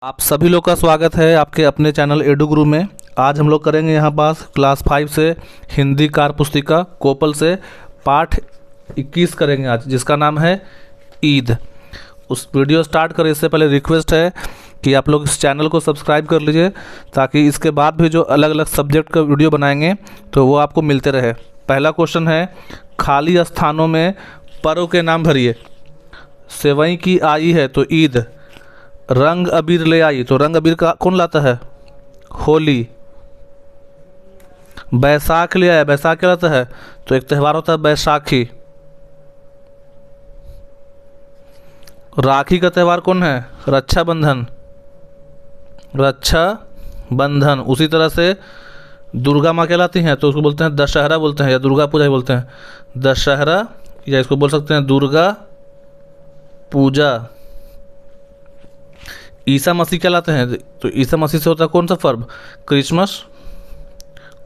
आप सभी लोग का स्वागत है आपके अपने चैनल एडू गुरु में। आज हम लोग करेंगे यहाँ पास क्लास 5 से हिंदी कार्य पुस्तिका कोपल से पाठ 21 करेंगे आज, जिसका नाम है ईद। उस वीडियो स्टार्ट करें इससे पहले रिक्वेस्ट है कि आप लोग इस चैनल को सब्सक्राइब कर लीजिए, ताकि इसके बाद भी जो अलग अलग सब्जेक्ट का वीडियो बनाएंगे तो वो आपको मिलते रहे। पहला क्वेश्चन है, खाली स्थानों में पर्व के नाम भरिए। सेवई की आई है तो ईद। रंग अबीर ले आई तो रंग अबीर का कौन लाता है? होली। बैसाख ले आया, बैसाख क्या लाता है? तो एक त्यौहार होता है बैसाखी। राखी का त्यौहार कौन है? रक्षाबंधन। रक्षाबंधन। उसी तरह से दुर्गा माँ कहलाती हैं तो उसको बोलते हैं दशहरा बोलते हैं, या दुर्गा पूजा ही बोलते हैं। दशहरा, या इसको बोल सकते हैं दुर्गा पूजा। ईसा मसीह कहलाते हैं तो ईसा मसीह से होता है कौन सा पर्व? क्रिसमस।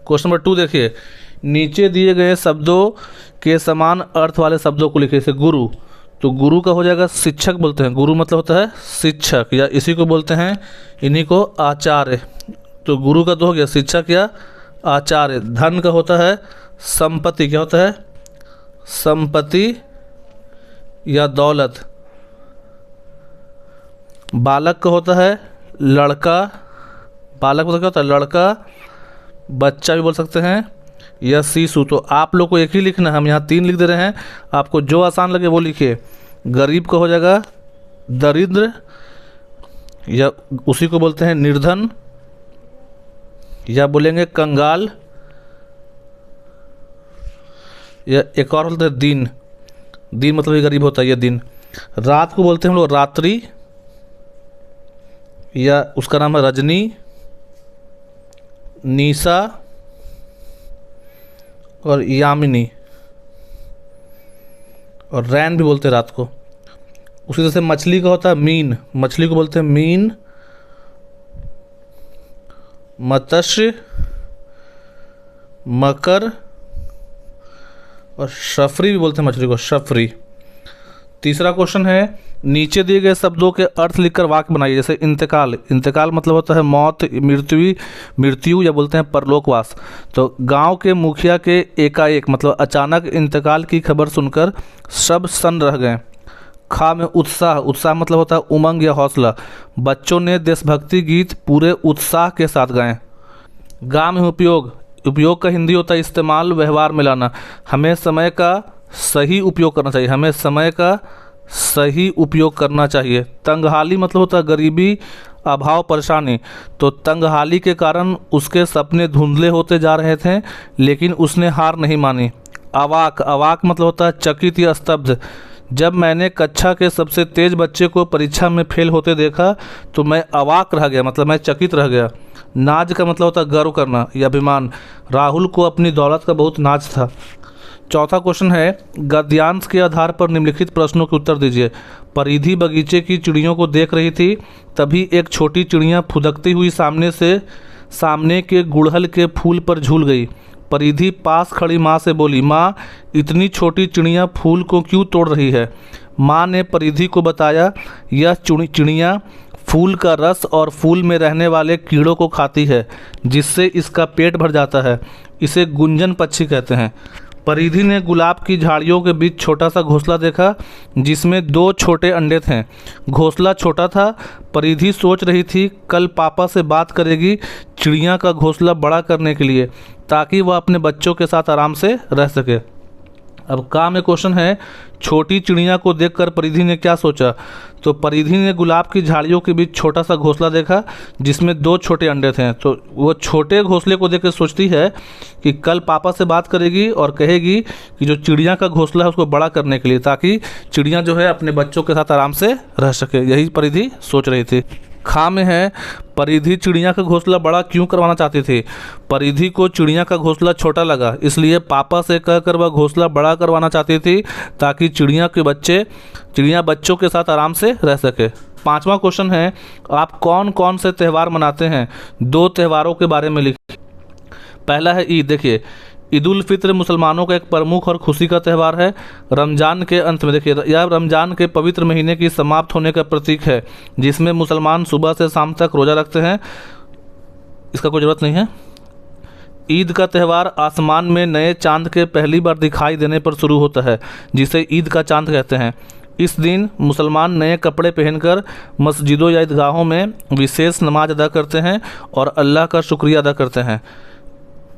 क्वेश्चन नंबर 2 देखिए, नीचे दिए गए शब्दों के समान अर्थ वाले शब्दों को लिखिए। जैसे गुरु, तो गुरु का हो जाएगा शिक्षक बोलते हैं। गुरु मतलब होता है शिक्षक, या इसी को बोलते हैं, इन्हीं को आचार्य। तो गुरु का तो हो गया शिक्षक या आचार्य। धन का होता है संपत्ति। क्या होता है? संपत्ति या दौलत। बालक का होता है लड़का। बालक मतलब क्या होता है? लड़का, बच्चा भी बोल सकते हैं, या शिशु। तो आप लोग को एक ही लिखना है, हम यहाँ 3 लिख दे रहे हैं, आपको जो आसान लगे वो लिखिए। गरीब का हो जाएगा दरिद्र, या उसी को बोलते हैं निर्धन, या बोलेंगे कंगाल, या एक और बोलते हैं दीन। दीन मतलब ही गरीब होता है, ये दिन। रात को बोलते हैं हम लोग रात्रि, या उसका नाम है रजनी, निशा और यामिनी, और रैन भी बोलते हैं रात को। उसी तरह से मछली का होता है मीन। मछली को बोलते हैं मीन, मत्स्य, मकर, और शफरी भी बोलते हैं मछली को, शफरी। तीसरा क्वेश्चन है, नीचे दिए गए शब्दों के अर्थ लिखकर वाक्य बनाइए। जैसे इंतकाल। इंतकाल मतलब होता है मौत, मृत्यु, या बोलते हैं परलोकवास। तो गांव के मुखिया के एकाएक मतलब अचानक इंतकाल की खबर सुनकर सब सन्न रह गए। खा में उत्साह। उत्साह मतलब होता है उमंग या हौसला। बच्चों ने देशभक्ति गीत पूरे उत्साह के साथ गाए। गा में उपयोग। उपयोग का हिंदी होता है इस्तेमाल, व्यवहार में लाना। हमें समय का सही उपयोग करना चाहिए। हमें समय का सही उपयोग करना चाहिए। तंगहाली मतलब होता है गरीबी, अभाव, परेशानी। तो तंगहाली के कारण उसके सपने धुंधले होते जा रहे थे, लेकिन उसने हार नहीं मानी। अवाक। अवाक मतलब होता है चकित या स्तब्ध। जब मैंने कक्षा के सबसे तेज बच्चे को परीक्षा में फेल होते देखा तो मैं अवाक रह गया, मतलब मैं चकित रह गया। नाज का मतलब होता है गर्व करना या अभिमान। राहुल को अपनी दौलत का बहुत नाज था। चौथा क्वेश्चन है, गद्यांश के आधार पर निम्नलिखित प्रश्नों के उत्तर दीजिए। परिधि बगीचे की चिड़ियों को देख रही थी, तभी एक छोटी चिड़िया फुदकती हुई सामने के गुड़हल के फूल पर झूल गई। परिधि पास खड़ी माँ से बोली, माँ, इतनी छोटी चिड़िया फूल को क्यों तोड़ रही है? माँ ने परिधि को बताया, यह चिड़िया फूल का रस और फूल में रहने वाले कीड़ों को खाती है, जिससे इसका पेट भर जाता है। इसे गुंजन पक्षी कहते हैं। परिधि ने गुलाब की झाड़ियों के बीच छोटा सा घोंसला देखा, जिसमें 2 छोटे अंडे थे। घोंसला छोटा था। परिधि सोच रही थी कल पापा से बात करेगी चिड़िया का घोंसला बड़ा करने के लिए, ताकि वह अपने बच्चों के साथ आराम से रह सके। अब का में क्वेश्चन है, छोटी चिड़िया को देखकर परिधि ने क्या सोचा? तो परिधि ने गुलाब की झाड़ियों के बीच छोटा सा घोंसला देखा, जिसमें 2 छोटे अंडे थे। तो वो छोटे घोंसले को देखकर सोचती है कि कल पापा से बात करेगी और कहेगी कि जो चिड़िया का घोंसला है उसको बड़ा करने के लिए, ताकि चिड़िया जो है अपने बच्चों के साथ आराम से रह सके। यही परिधि सोच रही थी। खा में है, परिधि चिड़िया का घोंसला बड़ा क्यों करवाना चाहती थी? परिधि को चिड़िया का घोंसला छोटा लगा, इसलिए पापा से कहकर वह घोंसला बड़ा करवाना चाहती थी, ताकि चिड़िया बच्चों के साथ आराम से रह सके। 5वां क्वेश्चन है, आप कौन कौन से त्यौहार मनाते हैं? 2 त्योहारों के बारे में लिखिए। पहला है ईद। देखिए, ईद उल फित्र मुसलमानों का एक प्रमुख और खुशी का त्यौहार है। रमज़ान के अंत में, देखिए यह रमज़ान के पवित्र महीने की समाप्त होने का प्रतीक है, जिसमें मुसलमान सुबह से शाम तक रोज़ा रखते हैं। इसका कोई ज़रूरत नहीं है। ईद का त्यौहार आसमान में नए चांद के पहली बार दिखाई देने पर शुरू होता है, जिसे ईद का चांद कहते हैं। इस दिन मुसलमान नए कपड़े पहनकर मस्जिदों या ईदगाहों में विशेष नमाज अदा करते हैं और अल्लाह का शुक्रिया अदा करते हैं।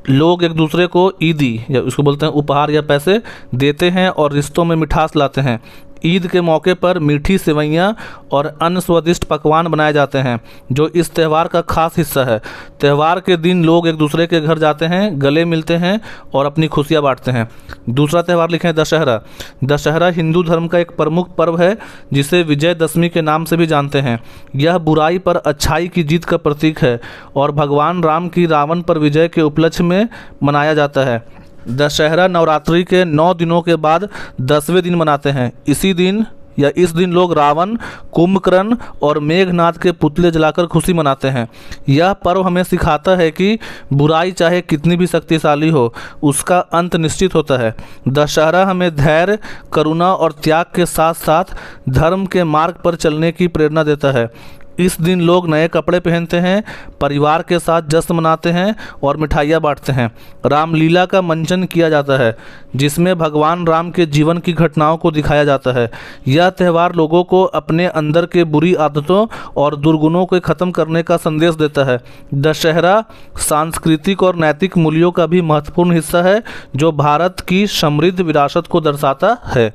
लोग एक दूसरे को ईदी या उसको बोलते हैं उपहार या पैसे देते हैं और रिश्तों में मिठास लाते हैं। ईद के मौके पर मीठी सेवइयाँ और अन्य स्वादिष्ट पकवान बनाए जाते हैं, जो इस त्यौहार का खास हिस्सा है। त्यौहार के दिन लोग एक दूसरे के घर जाते हैं, गले मिलते हैं और अपनी खुशियाँ बांटते हैं। दूसरा त्यौहार लिखे हैं दशहरा। दशहरा हिंदू धर्म का एक प्रमुख पर्व है, जिसे विजयदशमी के नाम से भी जानते हैं। यह बुराई पर अच्छाई की जीत का प्रतीक है और भगवान राम की रावण पर विजय के उपलक्ष्य में मनाया जाता है। दशहरा नवरात्रि के 9 दिनों के बाद 10वें दिन मनाते हैं। इस दिन लोग रावण, कुंभकर्ण और मेघनाथ के पुतले जलाकर खुशी मनाते हैं। यह पर्व हमें सिखाता है कि बुराई चाहे कितनी भी शक्तिशाली हो, उसका अंत निश्चित होता है। दशहरा हमें धैर्य, करुणा और त्याग के साथ साथ धर्म के मार्ग पर चलने की प्रेरणा देता है। इस दिन लोग नए कपड़े पहनते हैं, परिवार के साथ जश्न मनाते हैं और मिठाइयाँ बांटते हैं। रामलीला का मंचन किया जाता है, जिसमें भगवान राम के जीवन की घटनाओं को दिखाया जाता है। यह त्यौहार लोगों को अपने अंदर के बुरी आदतों और दुर्गुणों को खत्म करने का संदेश देता है। दशहरा सांस्कृतिक और नैतिक मूल्यों का भी महत्वपूर्ण हिस्सा है, जो भारत की समृद्ध विरासत को दर्शाता है।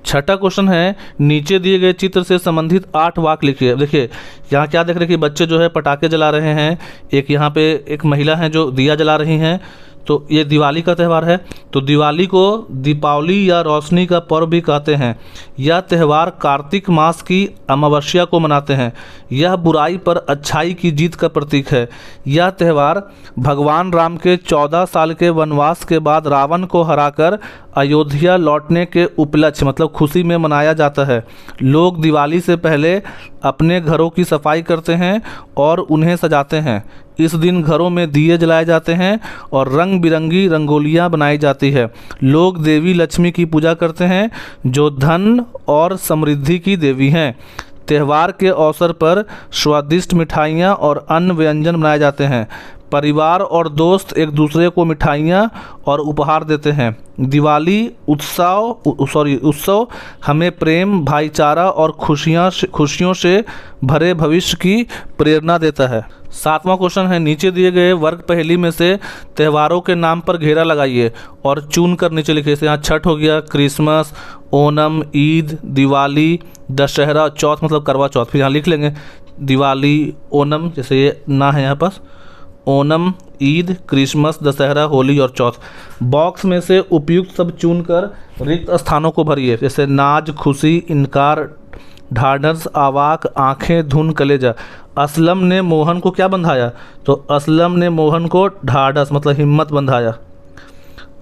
छठा क्वेश्चन है, नीचे दिए गए चित्र से संबंधित 8 वाक्य लिखिए। देखिए यहाँ क्या देख रहे हैं कि बच्चे जो है पटाखे जला रहे हैं, एक यहाँ पे एक महिला है जो दिया जला रही हैं। तो ये दिवाली का त्यौहार है। तो दिवाली को दीपावली या रोशनी का पर्व भी कहते हैं। यह त्यौहार कार्तिक मास की अमावस्या को मनाते हैं। यह बुराई पर अच्छाई की जीत का प्रतीक है। यह त्यौहार भगवान राम के 14 साल के वनवास के बाद रावण को हराकर अयोध्या लौटने के उपलक्ष्य मतलब खुशी में मनाया जाता है। लोग दिवाली से पहले अपने घरों की सफाई करते हैं और उन्हें सजाते हैं। इस दिन घरों में दिए जलाए जाते हैं और रंग बिरंगी रंगोलियां बनाई जाती है। लोग देवी लक्ष्मी की पूजा करते हैं, जो धन और समृद्धि की देवी हैं। त्यौहार के अवसर पर स्वादिष्ट मिठाइयाँ और अन्य व्यंजन बनाए जाते हैं। परिवार और दोस्त एक दूसरे को मिठाइयाँ और उपहार देते हैं। दिवाली उत्सव हमें प्रेम, भाईचारा और खुशियों से भरे भविष्य की प्रेरणा देता है। 7वां क्वेश्चन है, नीचे दिए गए वर्ग पहेली में से त्योहारों के नाम पर घेरा लगाइए और चुन कर नीचे लिखिए। जैसे यहाँ छठ हो गया, क्रिसमस, ओणम, ईद, दिवाली, दशहरा, चौथ मतलब करवा चौथ। फिर यहाँ लिख लेंगे दिवाली, ओणम, जैसे ये ना है यहाँ पास, ओणम, ईद, क्रिसमस, दशहरा, होली और चौथ। बॉक्स में से उपयुक्त सब चुनकर रिक्त स्थानों को भरिए। जैसे नाज, खुशी, इनकार, ढाढ़स, आवाक, आंखें, धुन, कलेजा। असलम ने मोहन को क्या बंधाया? तो असलम ने मोहन को ढाढ़स मतलब हिम्मत बंधाया।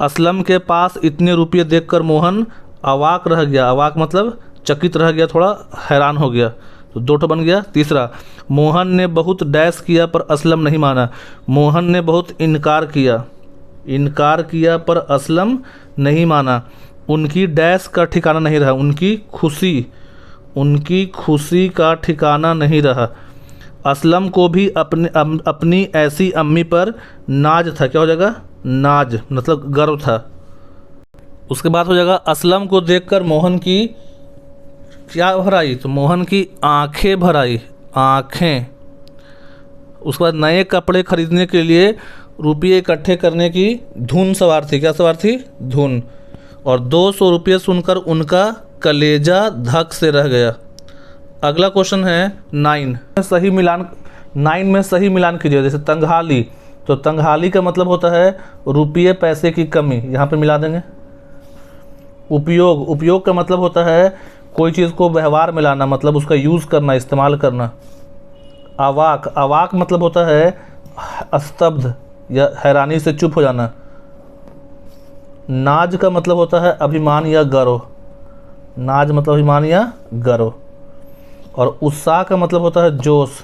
असलम के पास इतने रुपये देखकर मोहन अवाक रह गया। अवाक मतलब चकित रह गया, थोड़ा हैरान हो गया। तो 2 बन गया। तीसरा, मोहन ने बहुत डैश किया पर असलम नहीं माना। मोहन ने बहुत इनकार किया पर असलम नहीं माना। उनकी डैश का ठिकाना नहीं रहा। उनकी खुशी का ठिकाना नहीं रहा। असलम को भी अपनी ऐसी अम्मी पर नाज था। क्या हो जाएगा? नाज मतलब गर्व था। उसके बाद हो जाएगा असलम को देखकर मोहन की क्या भराई? तो मोहन की आंखें भराई, आंखें। उसके बाद नए कपड़े खरीदने के लिए रुपये इकट्ठे करने की धुन सवार थी। क्या सवार थी? धुन। और 200 रुपये सुनकर उनका कलेजा धक से रह गया। अगला क्वेश्चन है 9 में सही मिलान कीजिए। जैसे तंगहाली, तो तंगहाली का मतलब होता है रुपये पैसे की कमी, यहाँ पे मिला देंगे। उपयोग का मतलब होता है कोई चीज़ को व्यवहार में लाना, मतलब उसका यूज़ करना, इस्तेमाल करना। अवाक मतलब होता है स्तब्ध या हैरानी से चुप हो जाना। नाज का मतलब होता है अभिमान या गर्व। नाज मतलब अभिमान या गर्व। और उत्साह का मतलब होता है जोश।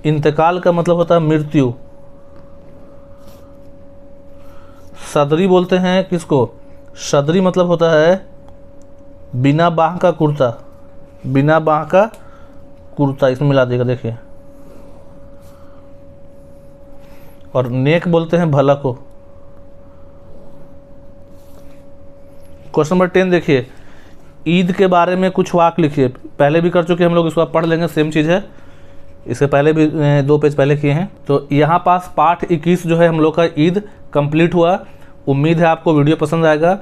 इंतकाल का मतलब होता है मृत्यु। सदरी बोलते हैं किसको? सदरी मतलब होता है बिना बाह का कुर्ता, बिना बाह का कुर्ता, इसमें मिला देगा देखिए। और नेक बोलते हैं भला को। क्वेश्चन नंबर 10 देखिए, ईद के बारे में कुछ वाक्य लिखिए। पहले भी कर चुके हम लोग, इसको आप पढ़ लेंगे, सेम चीज़ है, इससे पहले भी 2 पेज पहले किए हैं। तो यहाँ पास पाठ 21 जो है हम लोग का ईद कंप्लीट हुआ। उम्मीद है आपको वीडियो पसंद आएगा,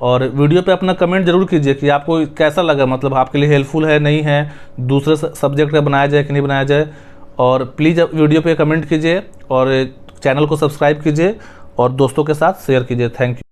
और वीडियो पे अपना कमेंट जरूर कीजिए कि आपको कैसा लगा, मतलब आपके लिए हेल्पफुल है नहीं है, दूसरे सब्जेक्ट का बनाया जाए कि नहीं बनाया जाए। और प्लीज़ वीडियो पे कमेंट कीजिए और चैनल को सब्सक्राइब कीजिए और दोस्तों के साथ शेयर कीजिए। Thank you.